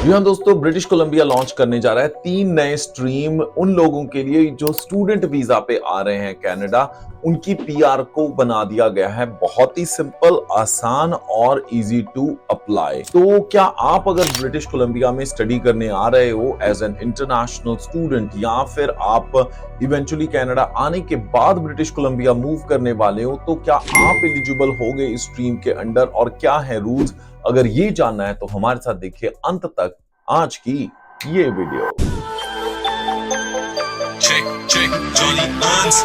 जी हाँ दोस्तों, British Columbia launch करने जा रहा है 3 नए स्ट्रीम उन लोगों के लिए जो स्टूडेंट वीजा पे आ रहे हैं कनाडा। उनकी पीआर को बना दिया गया है बहुत ही सिंपल, आसान और इजी टू अप्लाई। तो क्या आप अगर ब्रिटिश कोलंबिया में स्टडी करने आ रहे हो एज एन इंटरनेशनल स्टूडेंट, या फिर आप इवेंचुअली कनाडा आने के बाद ब्रिटिश कोलंबिया मूव करने वाले हो, तो क्या आप एलिजिबल होगे इस स्ट्रीम के अंडर और क्या है रूल्स? अगर ये जानना है तो हमारे साथ देखिए अंत तक आज की ये video. Check, check, Johnny Hans.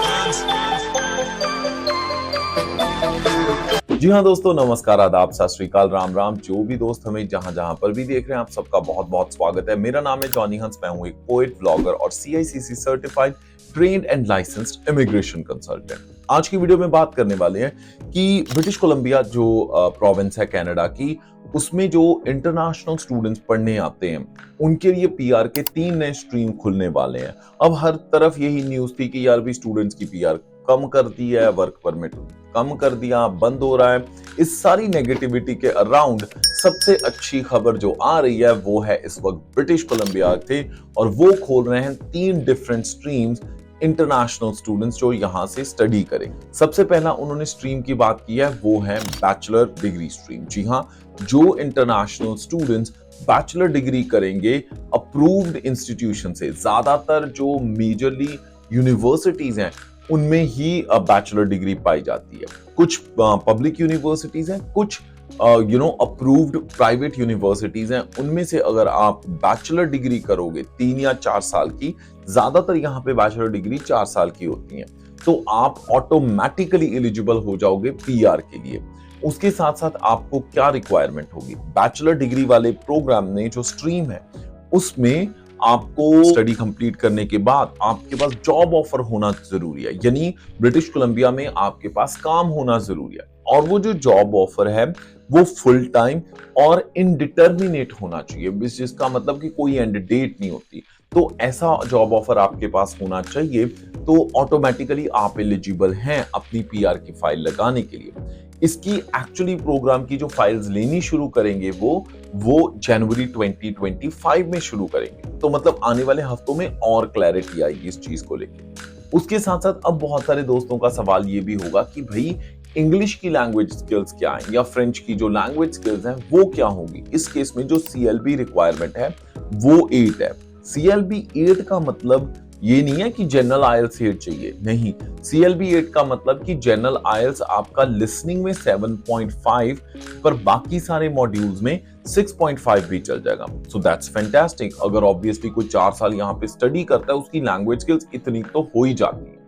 जी हाँ दोस्तों, नमस्कार, आदाब, सत श्री अकाल, राम राम। जो भी दोस्त हमें जहां जहां पर भी देख रहे हैं, आप सबका बहुत बहुत स्वागत है। मेरा नाम है जॉनी हंस, मैं हूं एक पोएट, ब्लॉगर और CICC certified trained and licensed immigration consultant. आज की वीडियो में बात करने वाले हैं कि ब्रिटिश कोलंबिया जो प्रोविंस है कनाडा की, उसमें जो इंटरनेशनल स्टूडेंट्स पढ़ने आते हैं उनके लिए पीआर के 3 नए स्ट्रीम खुलने वाले हैं। अब हर तरफ यही न्यूज थी कि यार भी स्टूडेंट्स की पीआर कम कर दी है, वर्क परमिट कम कर दिया, बंद हो रहा है। इस सारी नेगेटिविटी के अराउंड सबसे अच्छी खबर जो आ रही है वो है इस वक्त ब्रिटिश कोलंबिया थे और वो खोल रहे हैं 3 डिफरेंट स्ट्रीम्स इंटरनेशनल स्टूडेंट्स जो यहां से स्टडी करेंगे। सबसे पहला उन्होंने स्ट्रीम की बात की है वो है बैचलर डिग्री स्ट्रीम। जी हाँ, जो इंटरनेशनल स्टूडेंट्स बैचलर डिग्री करेंगे अप्रूव्ड इंस्टीट्यूशन से, ज्यादातर जो मेजरली यूनिवर्सिटीज हैं उनमें ही बैचलर डिग्री पाई जाती है। कुछ पब्लिक यूनिवर्सिटीज हैं, कुछ अप्रूव्ड प्राइवेट यूनिवर्सिटीज हैं। उनमें से अगर आप बैचलर डिग्री करोगे 3 या 4 साल की, ज्यादातर यहाँ पे बैचलर डिग्री 4 साल की होती है, तो आप ऑटोमेटिकली एलिजिबल हो जाओगे पीआर के लिए। उसके साथ साथ आपको क्या रिक्वायरमेंट होगी? बैचलर डिग्री वाले प्रोग्राम में जो स्ट्रीम है उसमें आपको स्टडी कंप्लीट करने के बाद आपके पास जॉब ऑफर होना जरूरी है, यानी ब्रिटिश कोलंबिया में आपके पास काम होना जरूरी है। और वो जो जॉब ऑफर है वो फुल टाइम और इनडिटर्मिनेट होना चाहिए, जिसका मतलब कि कोई एंड डेट नहीं होती। तो ऐसा जॉब ऑफर आपके पास होना चाहिए, तो ऑटोमेटिकली आप एलिजिबल हैं अपनी पीआर की फाइल लगाने के लिए। इसकी एक्चुअली प्रोग्राम की जो फाइल्स लेनी शुरू करेंगे वो जनवरी 2025 में शुरू करेंगे। तो मतलब आने वाले हफ्तों में और क्लैरिटी आएगी इस चीज को लेकर। उसके साथ साथ अब बहुत सारे दोस्तों का सवाल ये भी होगा कि भाई इंग्लिश की लैंग्वेज स्किल्स क्या है, या फ्रेंच की जो लैंग्वेज स्किल्स हैं वो क्या होगी। इस केस में जो CLB रिक्वायरमेंट है वो 8 है। CLB 8 का मतलब ये नहीं है कि जनरल आईएलटीएस 8 चाहिए, नहीं। CLB 8 का मतलब कि जनरल आईएलटीएस आपका लिसनिंग में 7.5 पर बाकी सारे मॉड्यूल्स में 6.5 भी चल जाएगा। So that's fantastic. अगर ऑब्वियसली कोई 4 साल यहाँ पे स्टडी करता है, उसकी लैंग्वेज स्किल्स इतनी तो हो ही जाती है,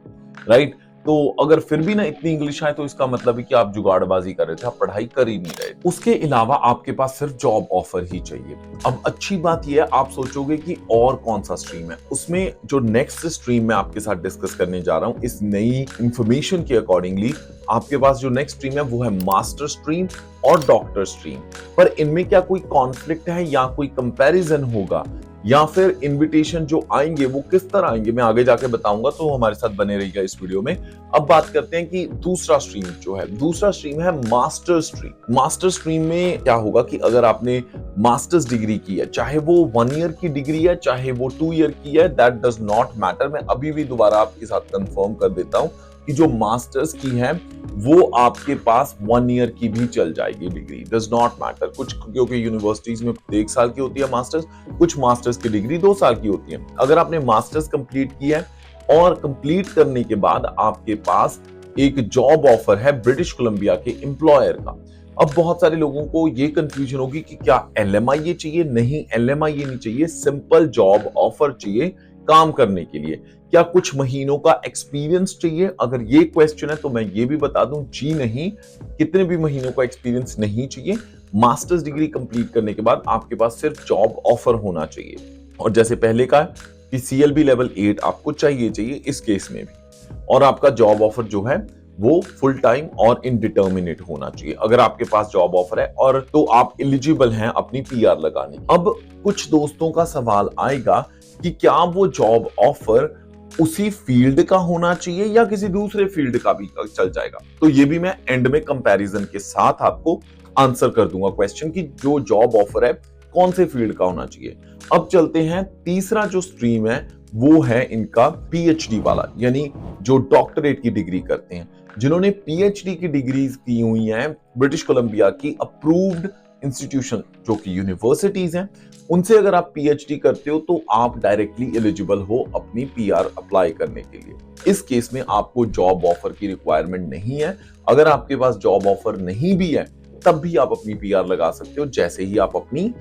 राइट? तो अगर फिर भी ना इतनी इंग्लिश आए तो इसका मतलब है कि आप जुगाड़बाजी कर रहे थे, आप पढ़ाई कर ही नहीं रहे। उसके अलावा आपके पास सिर्फ जॉब ऑफर ही चाहिए। अब अच्छी बात यह है, आप सोचोगे कि और कौन सा स्ट्रीम है। उसमें जो नेक्स्ट स्ट्रीम मैं आपके साथ डिस्कस करने जा रहा हूं, इस नई इंफॉर्मेशन के अकॉर्डिंगली आपके पास जो नेक्स्ट स्ट्रीम है वो है मास्टर स्ट्रीम और डॉक्टर स्ट्रीम। पर इनमें क्या कोई कॉन्फ्लिक्ट है या कोई कंपैरिजन होगा, या फिर इनविटेशन जो आएंगे वो किस तरह आएंगे, मैं आगे जाके बताऊंगा, तो हमारे साथ बने रहिएगा इस वीडियो में। अब बात करते हैं कि दूसरा स्ट्रीम जो है, दूसरा स्ट्रीम है मास्टर स्ट्रीम। मास्टर स्ट्रीम में क्या होगा कि अगर आपने मास्टर्स डिग्री की है, चाहे वो 1 ईयर की डिग्री है चाहे वो 2 ईयर की है, दैट डज नॉट मैटर। मैं अभी भी दोबारा आपके साथ कंफर्म कर देता हूं कि जो मास्टर्स की है वो आपके पास 1 ईयर की भी चल जाएगी डिग्री, डज नॉट मैटर। कुछ क्योंकि यूनिवर्सिटीज में 1 साल की होती है मास्टर्स, कुछ मास्टर्स की डिग्री 2 साल की होती है। अगर आपने मास्टर्स कंप्लीट किया है और कंप्लीट करने के बाद आपके पास एक जॉब ऑफर है ब्रिटिश कोलंबिया के एम्प्लॉयर का। अब बहुत सारे लोगों को ये कंफ्यूजन होगी कि क्या LMIA चाहिए? नहीं, LMIA नहीं चाहिए, सिंपल जॉब ऑफर चाहिए काम करने के लिए। क्या कुछ महीनों का एक्सपीरियंस चाहिए? अगर ये क्वेश्चन है तो मैं ये भी बता दूं, जी नहीं, कितने भी महीनों का एक्सपीरियंस नहीं चाहिए। मास्टर्स डिग्री कंप्लीट करने के बाद आपके पास सिर्फ जॉब ऑफर होना चाहिए। और जैसे पहले कहा कि CLB लेवल 8 आपको चाहिए इस केस में भी। और आपका जॉब ऑफर जो है वो फुल टाइम और इनडिटर्मिनेट होना चाहिए। अगर आपके पास जॉब ऑफर है और तो आप एलिजिबल हैं अपनी पीआर लगाने। अब कुछ दोस्तों का सवाल आएगा कि क्या वो जॉब ऑफर उसी फील्ड का होना चाहिए या किसी दूसरे फील्ड का भी चल जाएगा? तो ये भी मैं एंड में कंपैरिजन के साथ आपको आंसर कर दूंगा क्वेश्चन की जो जॉब ऑफर है कौन से फील्ड का होना चाहिए। अब चलते हैं, तीसरा जो स्ट्रीम है वो है इनका पीएचडी वाला, यानी जो डॉक्टरेट की डिग्री करते हैं, जिन्होंने पीएचडी की डिग्रीज की हुई हैं ब्रिटिश कोलंबिया की अप्रूव्ड इंस्टीट्यूशन जो कि यूनिवर्सिटीज हैं, उनसे अगर आप पीएचडी करते हो तो आप डायरेक्टली एलिजिबल हो अपनी पीआर अप्लाई करने के लिए। इस केस में आपको जॉब ऑफर की रिक्वायरमेंट नहीं है। अगर आपके पास जॉब ऑफर नहीं भी है तब भी आप अपनी पीआर लगा सकते हो, जैसे ही आप अपनी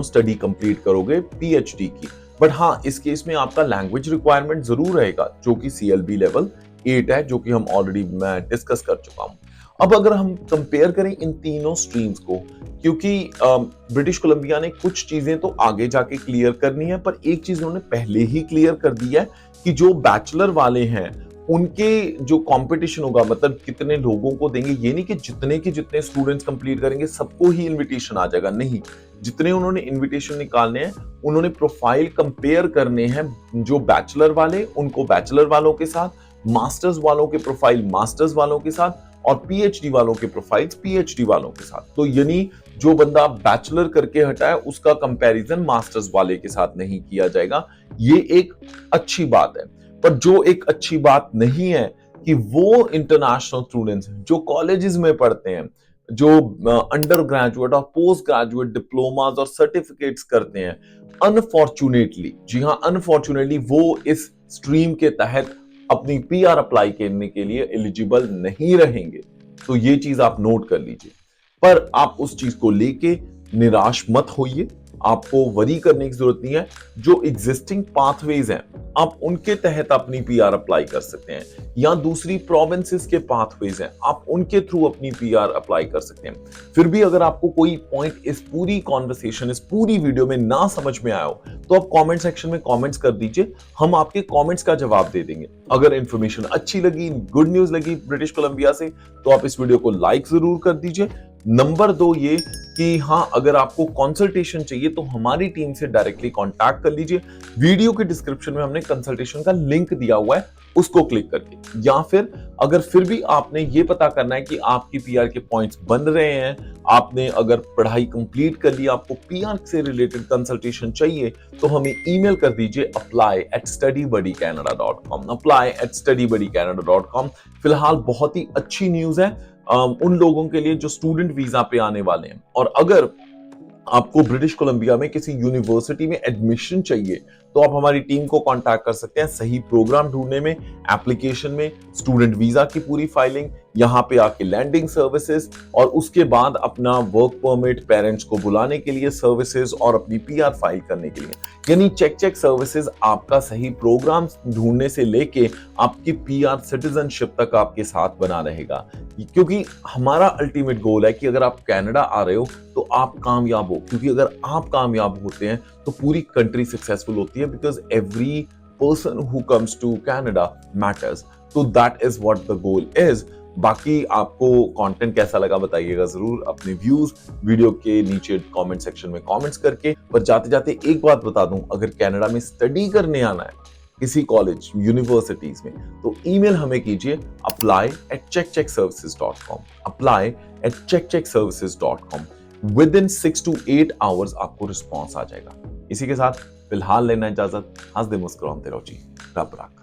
स्टडी कंप्लीट करोगे पीएचडी की। बट हाँ, इस केस में आपका लैंग्वेज रिक्वायरमेंट जरूर रहेगा, जो कि सीएलबी लेवल 8 है, जो कि हम ऑलरेडी मैं डिस्कस कर चुका हूं। अब अगर हम कंपेयर करें इन तीनों स्ट्रीम्स को, क्योंकि ब्रिटिश कोलंबिया ने कुछ चीजें तो आगे जाके क्लियर करनी है, पर एक चीज उन्होंने पहले ही क्लियर कर दी है कि जो बैचलर वाले हैं उनके जो कंपटीशन होगा, मतलब कितने लोगों को देंगे, ये नहीं कि जितने के जितने स्टूडेंट्स कंप्लीट करेंगे सबको ही इनविटेशन आ जाएगा, नहीं। जितने उन्होंने इनविटेशन निकालने हैं उन्होंने प्रोफाइल कंपेयर करने हैं, जो बैचलर वाले उनको बैचलर वालों के साथ, मास्टर्स वालों के प्रोफाइल मास्टर्स वालों के साथ, और पीएचडी वालों के प्रोफाइल्स पीएचडी वालों के साथ। तो यानी जो बंदा बैचलर करके हटा है उसका कंपैरिजन मास्टर्स वाले के साथ नहीं किया जाएगा। ये एक अच्छी बात है। पर जो एक अच्छी बात नहीं है कि वो इंटरनेशनल स्टूडेंट्स जो कॉलेजेस में पढ़ते हैं, जो अंडर ग्रेजुएट और पोस्ट ग्रेजुएट डिप्लोमास और सर्टिफिकेट्स करते हैं, अनफॉर्चुनेटली, जी हाँ अनफॉर्चुनेटली, वो इस स्ट्रीम के तहत अपनी पीआर अप्लाई करने के लिए एलिजिबल नहीं रहेंगे। तो ये चीज आप नोट कर लीजिए। पर आप उस चीज को लेके निराश मत होइए, आपको वरी करने की जरूरत नहीं है। जो एग्जिस्टिंग पाथवेज हैं आप उनके तहत अपनी पीआर अप्लाई कर सकते हैं, या दूसरी प्रोविंसेस के पाथवेज हैं आप उनके थ्रू अपनी पीआर अप्लाई कर सकते हैं। फिर भी अगर आपको कोई पॉइंट इस पूरी कॉन्वर्सेशन, इस पूरी वीडियो में ना समझ में आया हो तो आप कमेंट सेक्शन में कमेंट्स कर दीजिए, हम आपके कमेंट्स का जवाब दे देंगे। अगर इंफॉर्मेशन अच्छी लगी, गुड न्यूज लगी ब्रिटिश कोलंबिया से, तो आप इस वीडियो को लाइक जरूर कर दीजिए। नंबर 2 ये कि हाँ, अगर आपको कंसल्टेशन चाहिए तो हमारी टीम से डायरेक्टली कांटेक्ट कर लीजिए। वीडियो के डिस्क्रिप्शन में हमने कंसल्टेशन का लिंक दिया हुआ है, उसको क्लिक करके। या फिर अगर फिर भी आपने ये पता करना है कि आपकी पीआर के पॉइंट्स बन रहे हैं, आपने अगर पढ़ाई कंप्लीट कर ली, आपको पीआर से रिलेटेड कंसल्टेशन चाहिए, तो हमें ईमेल कर दीजिए apply@studybuddycanada.com, apply@studybuddycanada.com। फिलहाल बहुत ही अच्छी न्यूज है उन लोगों के लिए जो स्टूडेंट वीजा पे आने वाले हैं। और अगर आपको ब्रिटिश कोलंबिया में किसी यूनिवर्सिटी में एडमिशन चाहिए तो आप हमारी टीम को कांटेक्ट कर सकते हैं, सही प्रोग्राम ढूंढने में, एप्लीकेशन में, स्टूडेंट वीजा की पूरी फाइलिंग, यहाँ पे आके लैंडिंग सर्विसेज, और उसके बाद अपना वर्क परमिट, पेरेंट्स को बुलाने के लिए सर्विसेज, और अपनी पीआर फाइल करने के लिए। यानी चेक सर्विसेज आपका सही प्रोग्राम ढूंढने से लेके आपकी पीआर सिटीजनशिप तक आपके साथ बना रहेगा। क्योंकि हमारा अल्टीमेट गोल है कि अगर आप कनाडा आ रहे हो तो आप कामयाब हो, क्योंकि अगर आप कामयाब होते हैं तो पूरी कंट्री सक्सेसफुल होती है, because every person who comes to Canada matters. तो that is what the goal is. बाकी आपको कंटेंट कैसा लगा बताइएगा जरूर, अपने व्यूज वीडियो के नीचे कमेंट सेक्शन में कमेंट्स करके। पर जाते जाते एक बात बता दूं, अगर कनाडा में स्टडी करने आना है किसी कॉलेज यूनिवर्सिटीज में, तो ईमेल हमें कीजिए apply@checkcheckservices.com, apply@checkcheckservices.com। With in 6 to 8 hours आपको रिस्पॉन्स आ जाएगा। इसी के साथ फिलहाल लेना इजाजत। हंसदे मुस्कुराते रहो जी, रब रखा।